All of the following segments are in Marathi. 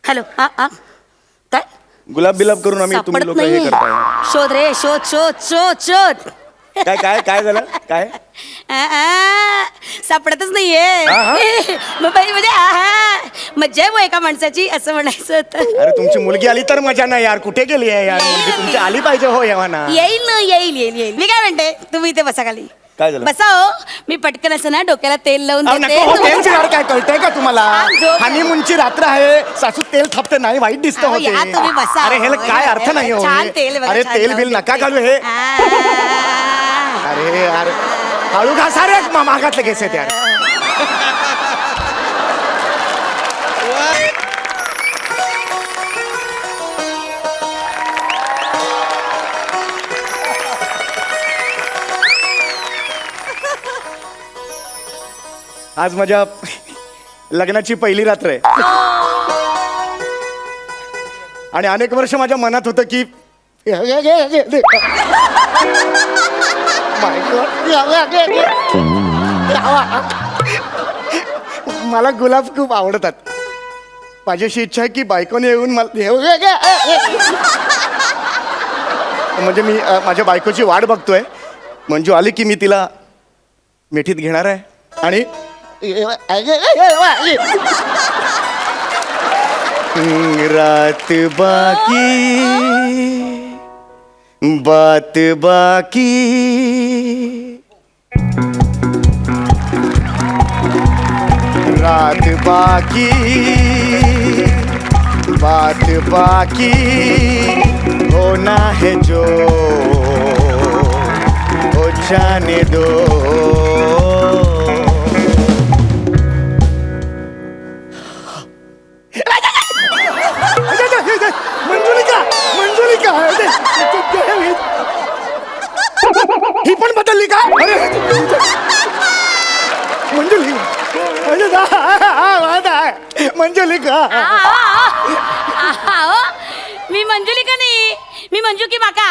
हॅलो हा हा काय गुलाब बिलाब करून आम्ही तुम्ही सापडत लोक हे नाहीये. करताय. शोध रे शोध शोध शोध शोध काय काय काय झालं काय? सापडतच नाहीये मग बाई म्हणजे मज्जा आहे एका माणसाची असं म्हणायचं होतं. अरे तुमची मुलगी आली तर मजा नाही यार. कुठे गेली आहे यार मुलगी तुमची? आली पाहिजे हो येवाना. येईल ना येईल येईल येईल. मी काय म्हणते तुम्ही इथे बसा खाली. काय झालं? बसा हो. मी पटकन असं ना डोक्याला तेल लावून अहो, देते. नको हो, तेल चिराड काय कळतंय का तुम्हाला? झोप. हनीमूनची रात्र आहे. सासू तेल थापते नाही वाईट दिसतं अहो, या होते. तुम्ही बसा. अरे हे काय अर्थ नाही हो छान हे. तेल बघा, अरे छान तेल लावून बिल नका देते. घालू हे. आ. अरे यार हळू घासा रे मागातले केस आहेत यार. आज माझ्या लग्नाची पहिली रात्र आहे आणि अनेक वर्ष माझ्या मनात होतं की मला गुलाब खूप आवडतात. माझी अशी इच्छा आहे की बायकोने येऊन मला म्हणजे मी माझ्या बायकोची वाट बघतोय. मंजू आली की मी तिला मिठीत घेणार आहे आणि रात बाकी बात बाकी रात बाकी बात बाकी होना है जो हो जाने दो. मंजुलिका मंजुलिका ही पण बदलली का? अरे मंजुलिका मंजुलिका मी मंजुलिका नाही मी मंजू की माका.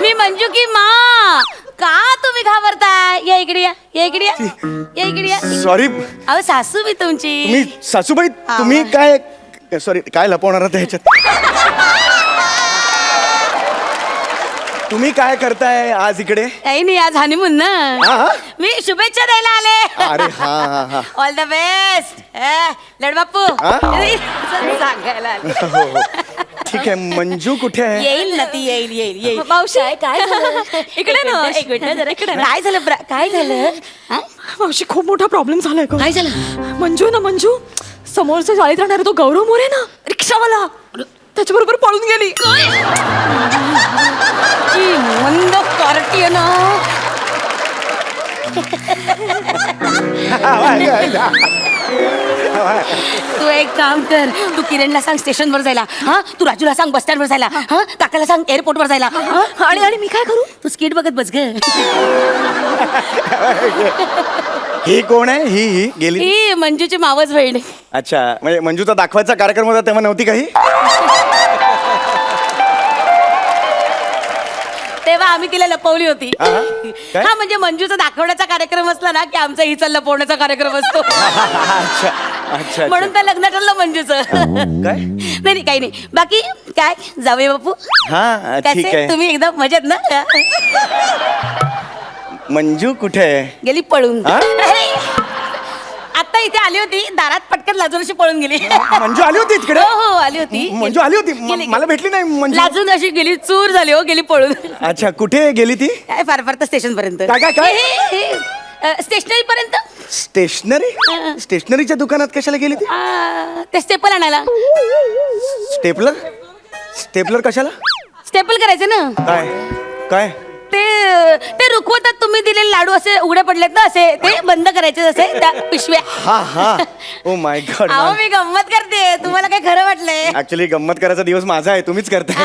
मी मंजू की माँ. का तुम्ही घाबरताय? या इकडे या या इकडे या या इकडे या. सॉरी अहो सासू मी तुमची. तुम्ही सासूबाई तुम्ही काय सॉरी काय लपवणार आहात ह्याच्यात? तुम्ही काय करताय आज इकडे? काही नाही आज हनीमून ना. मी शुभेच्छा द्यायला आले. अरे हा हा हा ऑल द बेस्ट लडबापू सांगायला आले. ठीक आहे. मंजू कुठे आहे? येईल ना ती येईल येईल येईल. मावशी काय झालं? इकडे ना एक मिनिट जरा इकडे काय झालं काय झालं? हा? मावशी खूप मोठा प्रॉब्लेम झालाय का? काय झालं? मंजू समोरच्या शाळेत राहणारा तो गौरव मोरे ना रिक्षावाला त्याच्याबरोबर पळून गेली. मंद कार्टी आहे ना. तू एक काम कर. तू किरणला सांग स्टेशनवर जायला. हा तू राजूला सांग बस स्टँडवर जायला. हा काकाला सांग एअरपोर्टवर जायला. आणि मी काय करू? तू स्किट बघत बस ग. ही कोण आहे? ही गेली? ही मंजूची मावस बहीण. अच्छा म्हणजे मंजूचा दाखवायचा कार्यक्रम होता तेव्हा नव्हती काही? तेव्हा आम्ही तिला लपवली होती. काय? हा म्हणजे मंजूचा दाखवण्याचा कार्यक्रम असला ना की आमचा हिचा लपवण्याचा कार्यक्रम असतो. अच्छा अच्छा म्हणून तर लग्न ठरलं मंजूचं. काय? नाही काही नाही. बाकी काय जावे बापू हा ठीक कसे आहे. तुम्ही एकदम मजेत ना? मंजू कुठे आहे? गेली पळून. हा? आता इथे आली होती दारात पटकन लाजून अशी पळून गेली. मंजू आली होती तिकडे? हो आली होती. मंजू आली होती गेली. मला भेटली नाही मंजू. लाजून अशी गेली चूर झाली हो गेली पळून. अच्छा कुठे गेली ती? काय फार फार तर स्टेशन पर्यंत. काय? स्टेशनरी पर्यंत. स्टेशनरी? स्टेशनरीच्या दुकानात कशाला गेली ती? ते स्टेपल आणायला. स्टेपलर? स्टेपलर कशाला? स्टेपल करायचे ना. काय काय? ते रुखवतात तुम्ही दिलेले लाडू असे उघडे पडलेत ना असे ते बंद करायचे असे त्या पिशव्या. हा हा ओ माय गॉड. अहो मी गंमत करते. तुम्हाला काय खरं वाटलंय? ऍक्च्युली गंमत करायचा दिवस माझा आहे. तुम्हीच करताय.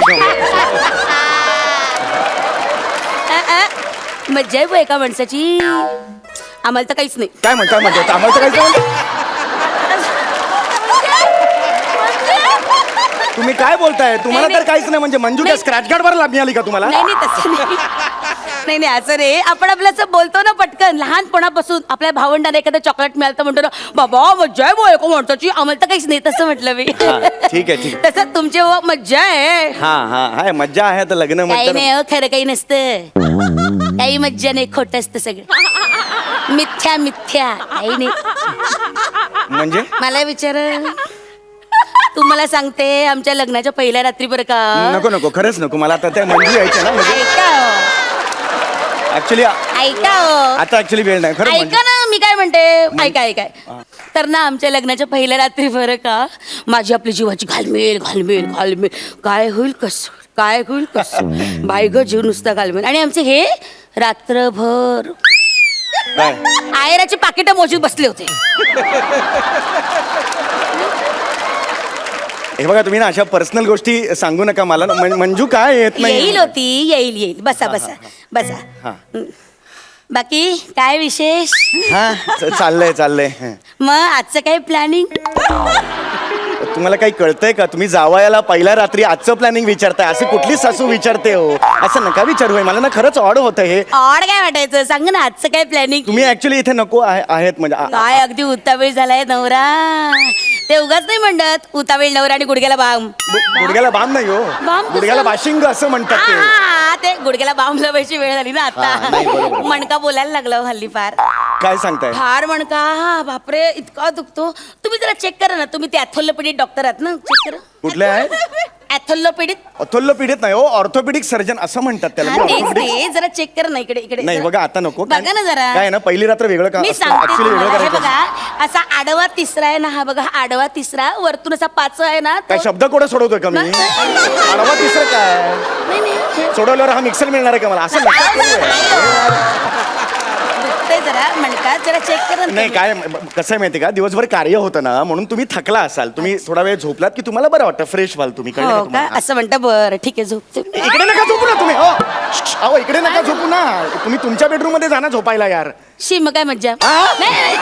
मज्जा आहे एका माणसाची. आम्हाला तर काहीच नाही. काय म्हणतात आम्हाला तर काय? तुम्ही काय बोलताय? तुम्हाला तर काहीच नाही म्हणजे मंजू काय स्क्रॅच गार्ड वर मिळाली का तुम्हाला? नाही तसं नाही. नाही नाही असं रे, आपण आपलं असं बोलतो ना पटकन. लहानपणापासून आपल्या भावंडाने एखादं चॉकलेट मिळालं तर म्हणतो ना, बाबा मज्जा आहे बोय को म्हणतो, आम्हाला तर काहीच नाही तसं म्हटलं मी. ठीक आहे. तसं तुमची मज्जा आहे. हा मज्जा आहे तर लग्न काही म्हटलं नाही हो, खरं काही नसतं. काही मज्जा नाही, खोट असतं सगळं. मिथ्या मिथ्या काही नाही. म्हणजे मला विचार, तुम्हाला सांगते आमच्या लग्नाच्या पहिल्या रात्री बरं का. नको खरंच नको मला आता त्या मंजू यायच्या ना म्हणजे ऐका हो, ऍक्च्युली ऐका हो. आता ऍक्च्युली वेळ नाही खरं ऐका ना, मी काय म्हणते, ऐका. तर ना आमच्या लग्नाच्या पहिल्या रात्री बरं का, माझी आपली जीवाची घालमेल काय होईल कसं बाय ग, जीव नुसता घालमेल. आणि आमचे हे रात्रभर काय आयराची पाकिटं मोजून बसले होते. हे बघा तुम्ही ना अशा पर्सनल गोष्टी सांगू नका मला ना. मंजू काय येत नाही येईल. बसा. हा. बाकी काय विशेष? हा चाललंय मग आजचं काय प्लॅनिंग? तुम्हाला काही कळतंय का? तुम्ही जावयाला पहिल्या रात्री आजचं प्लॅनिंग विचारताय. अशी कुठली सासू विचारते हो? असं नका विचारू. मला ना खरंच ऑड होतं हे. ऑड काय वाटायचं, सांग ना आजचं काय प्लॅनिंग? तुम्ही ऍक्च्युली इथे नको आहेत म्हणजे काय अगदी उतावेळ झालाय नवरा. ते उगाच नाही म्हणत उतावेळ नवरा आणि गुडघ्याला बाम. गुडघ्याला बाम नाही हो, बाम कसं? गुडघ्याला बाशिंग असं म्हणतात ते. हा, ते गुडघ्याला बाम लावायची वेळ झाली ना हा, नाही, आता. बरोबर. मणका बोलायला लागला हो हल्ली फार. काय सांगताय? फार मणका, बापरे इतका दुखतो. तुम्ही जरा चेक करा ना, तुम्ही ते ॲथोलोपॅडिक डॉक्टर आहात ना, चेक करा. कुठले आहेत? ॲथोलोपॅडिक. ऑर्थोपेडिक नाही हो, ऑर्थोपेडिक सर्जन असं म्हणतात त्याला. हा, मी तेच orthopedic- ते, जरा चेक करा ना इकडे नाही बघा आता नको. बघा ना जरा. काय ना पहिली रात्र वेगळं का मी असतं. सांगते Actually वेगळं तुम्हाला, हे करायचं. बघा असा आडवा तिसरा आहे ना, हा बघा हा आडवा तिसरा, वरतून असा पाच आहे ना काय तो- शब्द कोडं सोडवतोय का मी? आडवा तिसरं काय नाही, नाही, हे- सोडवल्यावर हा मिक्सर मिळणार आहे का मला? असं नका करूया. दुखतंय जरा मणका, जरा चेक करा ना नाही तुम्ही. काय कसं आहे माहिती का, दिवसभर कार्य होतं ना म्हणून तुम्ही थकला असाल. तुम्ही थोडा वेळ झोपलात की तुम्हाला बरं वाटतं, फ्रेश व्हाल तुम्ही. कळलं का हो का, तुम्हाला? असं म्हणता, बरं ठीक आहे झोपते. इकडे नका झोपू ना तुम्ही. अहो इकडे नका झोपू ना. तुम्ही तुमच्या बेडरूम मध्ये जा ना झोपायला यार. शी मग काय मज्जा. आ? नाही,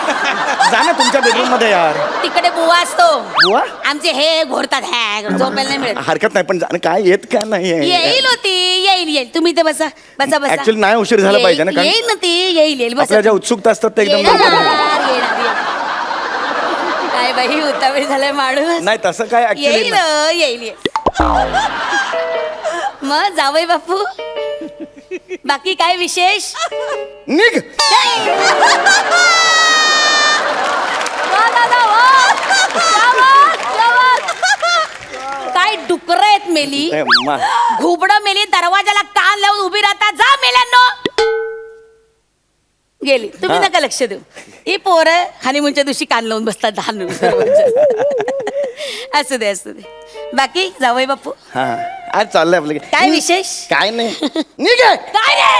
जा ना तुमच्या बेडरूम मध्ये यार. तिकडे बुवा असतो. बुवा? आमचे हे घोरतात, हॅ झोपायला नाही मिळत. हरकत नाही पण काय येत का नाही येईल होती, येईल तुम्ही ते बसा. ऍक्च्युअली नाही उशीर झाला पाहिजे ना, कारण येईल ना ती, येईल बसा. आपल्या ज्या उत्सुकता असतात ते एकदम येणार, लवकर येणार. काय बाई उतावीळ झालाय माणूस. नाही तसं काय येईल ऍक्च्युली येईल. मग जावई बापू, बाकी काय विशेष? निघ. काय डुकर आहेत मेली, ए, घुबडं मेली, दरवाजाला कान लावून उभी राहतात. जा मेल्यांनो. गेली. तुम्ही नका लक्ष देऊ. ही पोरं हनीमूनच्या दिवशी कान लावून बसतात लहान असू दे. बाकी जावई बापू हा आज चाललंय आपलं काय विशेष? काय नाही. निघ. काय रे,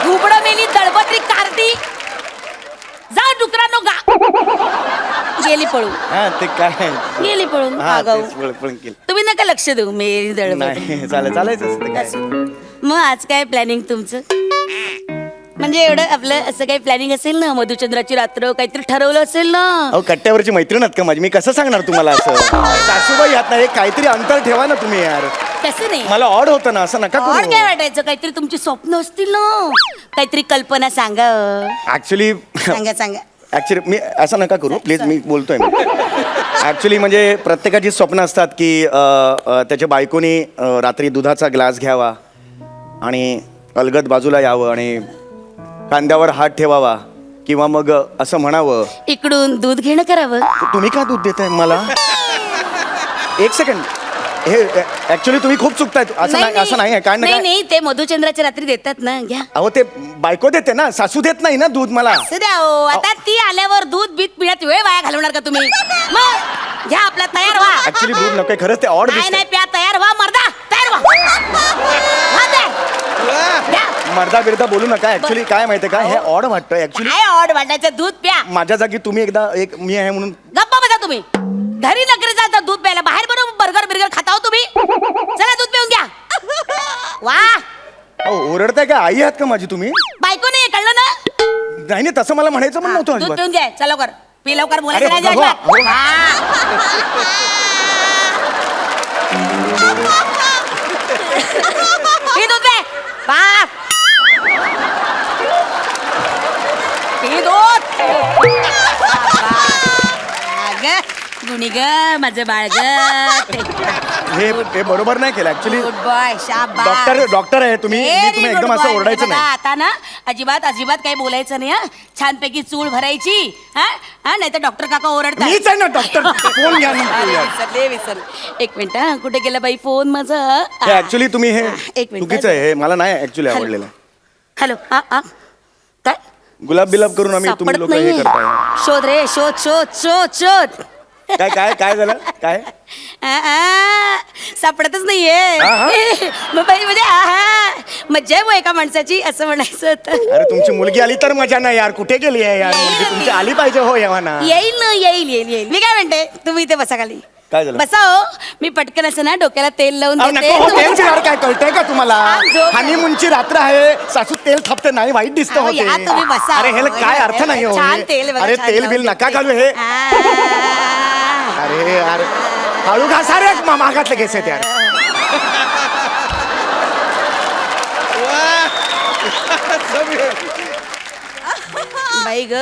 घुबडं मेली, दळबत्री कारती. जा डुकरांनो, गेली पळून. हा ते काय गेली पळून. हा आगाऊ. तेच पळून केलं. तुम्ही नका लक्ष देऊ, मेली दळबत्री. नाही चालायचं असं ते काय. मग आज काय प्लॅनिंग तुमचं? म्हणजे एवढं आपलं असं काही प्लॅनिंग असेल ना, मधुचंद्राची रात्र काहीतरी ठरवलं असेल ना. अहो कट्ट्यावरची मैत्रीण आहात का माझी? मी कसं सांगणार तुम्हाला असं? सासूबाई आहात ना, एक काहीतरी अंतर ठेवा ना तुम्ही यार. तसं नाही. मला ऑड होतं ना, असं नका और करू. काय वाटायचं, काहीतरी तुमची स्वप्न असतील ना, काहीतरी कल्पना सांगा. ऍक्च्युली सांगा. ऍक्च्युली मी असं नका करू प्लीज. मी बोलतोय मी ऍक्च्युली म्हणजे प्रत्येकाची स्वप्न असतात की त्याच्या बायकोनी रात्री दुधाचा ग्लास घ्यावा आणि अलगद बाजूला यावं आणि कांद्यावर हात ठेवावा किंवा मग असं म्हणावं, इकडून दूध घेणं करावं. तुम्ही का दूध देताय मला? एक सेकंड. हे ऍक्च्युली तुम्ही खूप चुकताय. असं नाही आहे काय नाही. नाही, ते मधुचंद्राच्या रात्री देतात ना, घ्या. अहो ते बायको देते ना, सासू देत नाही ना दूध मला. असं द्या हो. आता ती आल्यावर दूध बीत पिण्यात वेळ वाया घालवणार का तुम्ही? मग घ्या आपला, तयार व्हा. ऍक्च्युली दूध नको खरंच ते ऑड नाही प्या, तयार व्हा मर्दा, तयार व्हा. घ्या. मर्दा बिरदा बोलू नका. ऍक्च्युली काय माहितीये का, हे ऑड वाटतं ऍक्च्युली. काय ऑड वाटायचं, दूध प्या. माझ्या जागी तुम्ही एकदा एक मी आहे म्हणून. गप्पा बसा तुम्ही. घरी नगरी जाता दूध प्यायला, बाहेर बरोबर बर्गर खाता हो तुम्ही. चला दूध पिऊन घ्या. वा, अहो ओरडताय का? आई आहात का माझी तुम्ही? बायको नाही कळलं ना? नाही तसं मला म्हणायचं पण नव्हतं दूध अजिबात. पिऊन घ्या. चला लवकर, पी लवकर, बोलायचं अरे नाही बाबा, अजिबात. हो. हा. हे दूध पे. बाप हे दूध गुणी ग माझं बाळ ग हे बरोबर नाही केलं ऍक्च्युली. गुड बॉय शाबास डॉक्टर आहे तुम्ही. मी तुम्ही एकदम असं ओरडायचं नाही. आता ना अजिबात अजिबात काही बोलायचं नाही हा. छानपैकी चूळ भरायची हा हा नाही तर डॉक्टर काका ओरडतात. मीच आहे ना डॉक्टर. फोन घ्या ना. विसरले एक मिनिट हा कुठे गेला बाई फोन माझा हे ऍक्च्युली तुम्ही हे एक मिनिट. चुकीचं आहे. हे मला नाही ऍक्च्युली आवडलेलं. हॅलो हा हा काय गुलाब बिलाब करून आम्ही तुम्ही सापडत लोक हे नाहीये. करताय. शोध रे शोध शोध शोध शोध काय काय काय झालं काय. सापडतच नाहीये आहा. मग बाई म्हणजे आहा मज्जा आहे मग एका माणसाची असं म्हणायचं होतं. अरे तुमची मुलगी आली तर मजा नाही यार. कुठे गेली आहे यार मुलगी तुमची. आली पाहिजे हो येवाना. येईल ना येईल येईल येईल. मी काय म्हणते तुम्ही इथे बसा खाली. काय झालं? बसा हो मी पटकन असं ना डोक्याला तेल लावून अहो, देते. नको हो, तेल तुम्ही- चिरार काय कळतंय का तुम्हाला. छान झोप. हनीमूनची रात्र आहे. सासू तेल थापते नाही वाईट दिसतं अहो, या तुम्ही होते. बसा. अरे हे काय अर्थ नाही हो. छान तेल बघा, अरे छान तेल लावून बिल नका देते. घालू हे. आ. अरे यार हळू घासा रे मागातले केस आहेत यार. बाई ग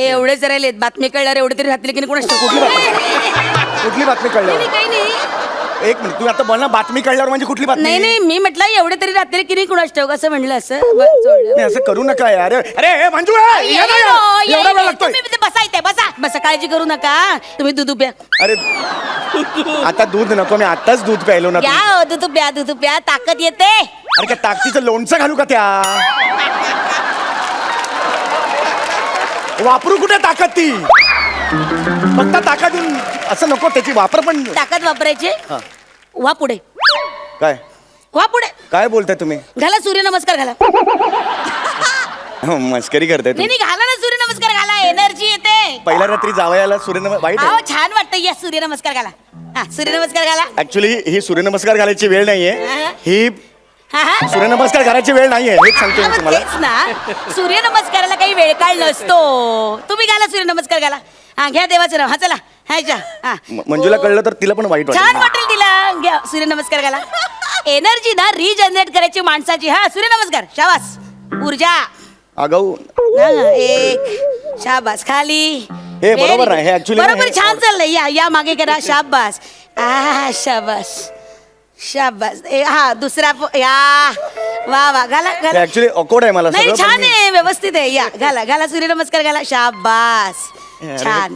एवढेच राहिलेत. बातमी कळल्यावर एवढे तरी राहतील की नाही कोणाच कुठली बातमी कुठली बातमी कळल्यावर. काही नाही एक मिनिट तुम्ही आता बोल ना. बातमी कळल्यावर म्हणजे कुठली बातमी. नाही नाही मी म्हटलं एवढे तरी राहतील की नाही कुणाच ठाऊक असं म्हणलं असं जोडलं. नाही, असं करू नका यार. अरे हे मंजू आहे. ये ना यार. एवढा वेळ लागतोय. तुम्ही इथे बसा इथे बसा बसा काळजी करू नका. तुम्ही दूध प्या अरे आता दूध नको. मी आताच दूध प्यायलो ना. या हो, दूध प्या ताकद येते. अरे काय ताकदीचं लोणचं घालू का त्या. वापरू कुठे ताकद ती. फक्त ताकद देऊन असं नको. त्याची वापर पण. ताकद वापरायची हा. वा पुढे काय वा पुढे काय बोलताय तुम्ही. घाला सूर्यनमस्कार घाला. मस्करी करताय नाही तुम्ही. नाही घाला ना सूर्यनमस्कार घाला एनर्जी येते. पहिल्या रात्री जावयाला वाईट अहो आहे. छान वाटतं या सूर्यनमस्कार घाला. हा सूर्यनमस्कार घाला. ऍक्च्युली ही सूर्यनमस्कार घालायची वेळ नाहीये. हा. ही हा हा सूर्यनमस्कार घालायची वेळ नाहीये. हेच सांगतो मी मग तुम्हाला. तेच ना सूर्यनमस्काराला काही वेळ काळ नसतो. तुम्ही घाला सूर्यनमस्कार घाला. हा घ्या देवाचं नाव. हा चला ह्याच्या हा मंजूला कळलं तर तिला पण वाईट छान वाटेल. वाटेल तिला. घ्या सूर्यनमस्कार घाला. एनर्जी ना रिजनरेट करायची माणसाची. हा सूर्यनमस्कार शाबास ऊर्जा. आगाऊ हा, एक शाबास खाली. हे Very बरोबर good. आहे. हे actually बरोबर हे- छान चाललंय. या या मागे करा शाबास. शाबास शाबास. हा दुसरा या वा वा घाला घाला. ऍक्च्युली ऑकवर्ड आहे मला नाही सगळं. छान पण मी- आहे व्यवस्थित आहे. या घाला घाला सूर्यनमस्कार घाला शाबास. अरे, छान.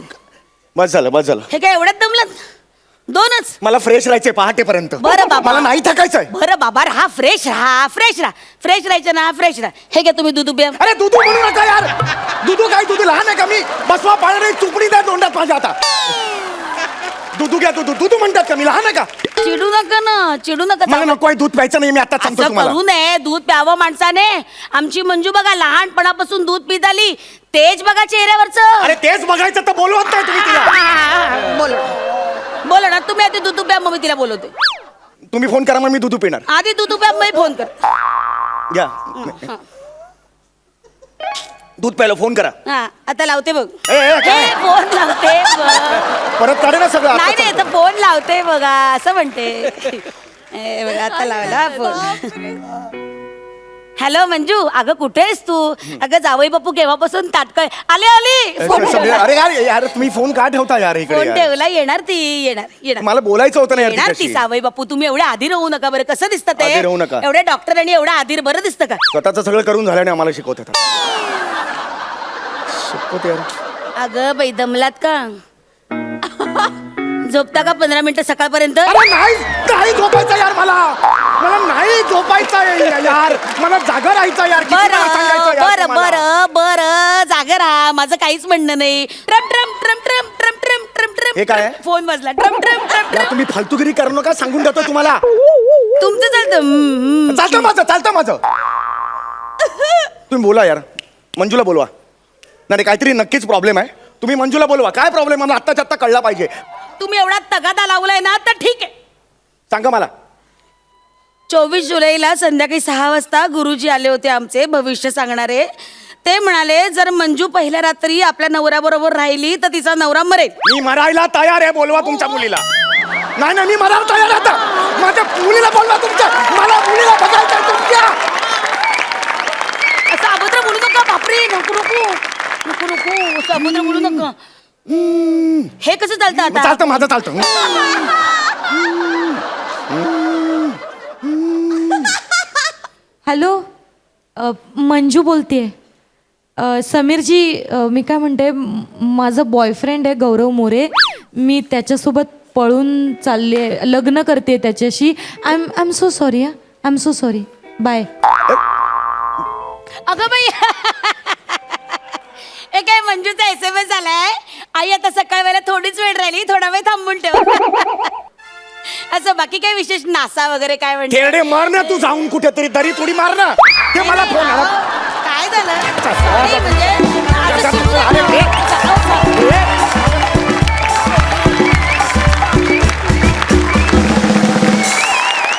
बस झालं. हे काय एवढ्यात दमलं दोनच. मला फ्रेश राहायचंय पहाटेपर्यंत. बरं बाबा. मला नाही थकायचंय. बरं बाबा हा फ्रेश राहा फ्रेश राहायचं ना फ्रेश राहा. हे घ्या तुम्ही दूध प्या. अरे दुधू म्हणू नका यार. दुधू काय दुधू लहान आहे का मी. बसवा पाळणे चुपडी द्या तोंडात माझ्या आता. दुधू घ्या दुधू म्हणतात का मी लहान आहे का. चिडू नका ना चिडू नका. मला नको आहे दूध प्यायचं नाही. मी आता सांगतो असं तुम्हाला. करू नये. दूध प्यावं माणसाने. आमची मंजू बघा लहानपणापासून दूध पित आली. तेज बघा चेहऱ्यावरचं. अरे तेच बघायचं तर बोलवत नाही तुम्ही तिला. बोला ना तुम्ही आधी दूध प्या मग मी तिला बोलवते. तुम्ही फोन करा मग मी दूध पिणार. आधी दूध प्या मग फोन कर. घ्या दूध प्यायला फोन करा. हा आता लावते बघ. काय? फोन लावते बघ. परत काढे ना सगळं. नाही आता नाही तर फोन लावते बघा असं म्हणते. बघा आता लावला फोन. हॅलो मंजू अगं कुठे आहेस तू. अगं जावई बापू केव्हापासून ताटकळ आली. फोन ठेवला. अरे यार यार तुम्ही फोन का ठेवता यार इकडे फोन यार? ठेवला. येणार ती येणार मला बोलायचं होतं ना यार येणार ती तिच्याशी. सावई बापू. तुम्ही एवढ्या आधी राहू नका बरं. कसं दिसतं ते आधी राहू नका. एवढ्या डॉक्टरांनी एवढं आधीर बरं दिसतं का. स्वतःचं सगळं करून झाल्याने आम्हाला शिकवतात. शिकवत यार. अगं बाई दमलात का. झोपता का 15 मिनिटं सकाळपर्यंत. अरे नाही झोपायचं यार मला. मला नाही झोपायचं यार. मला जागा राहायचं यार. किती वेळा सांगायचं यार बरं तुम्हाला? बरं बरं जागा राहा. माझं काहीच म्हणणं नाही. ट्रम ट्रम ट्रम ट्रम ट्रम ट्रम ट्रम ट्रम. हे काय आहे? फोन वाजला. ट्रम ट्रम ट्रम यार ट्रम. तुम्ही फालतूगिरी करू नका. सांगून देतो तुम्हाला. तुमचं चालतं. चालतं माझं. तुम्ही बोला यार. मंजूला बोलवा. नाही काहीतरी नक्कीच प्रॉब्लेम आहे. तुम्ही मंजूला बोलवा. काय प्रॉब्लेम मला आत्ताच्या आत्ता कळला पाहिजे. तुम्ही एवढा तगादा लावलाय ना तर ठीक आहे. सांगा मला. 24 जुलैला संध्याकाळी 6 वाजता गुरुजी आले होते आमचे भविष्य सांगणारे. ते म्हणाले जर मंजू पहिल्या रात्री आपल्या नवऱ्याबरोबर राहिली तर तिचा नवरा मरेल. मी मरायला तयार आहे. बोलवा तुमच्या मुलीला. नाही मी मरायला तयार आता. माझ्या मुलीला बोलवा तुमच्या, मला मुलीला बघायचं तुमच्या. असं अभद्र बोलू नका, बापरे, नको नको नको नको, असं अभद्र बोलू नका. हे कसं चालतं आता? चालतं माझं चालतं. हॅलो, मंजू बोलतेय. समीरजी, मी काय म्हणते, माझा बॉयफ्रेंड आहे गौरव मोरे. मी त्याच्यासोबत पळून चालले, लग्न करते त्याच्याशी. I am so sorry. I am so sorry. Bye. अगं बाई, हे काय मंजूचा SMS आलाय. आई आता सकाळ वेळेला थोडीच वेळ राहिली, थोडा वेळ थांबून ठेव. असं बाकी काय विशेष, नासा वगैरे काय म्हणते? तेरडे मार ना तू जाऊन कुठेतरी, दरी थोडी मार ना. ते मला फोन आला. काय झालं? नाही, म्हणजे आता सुरू आहे.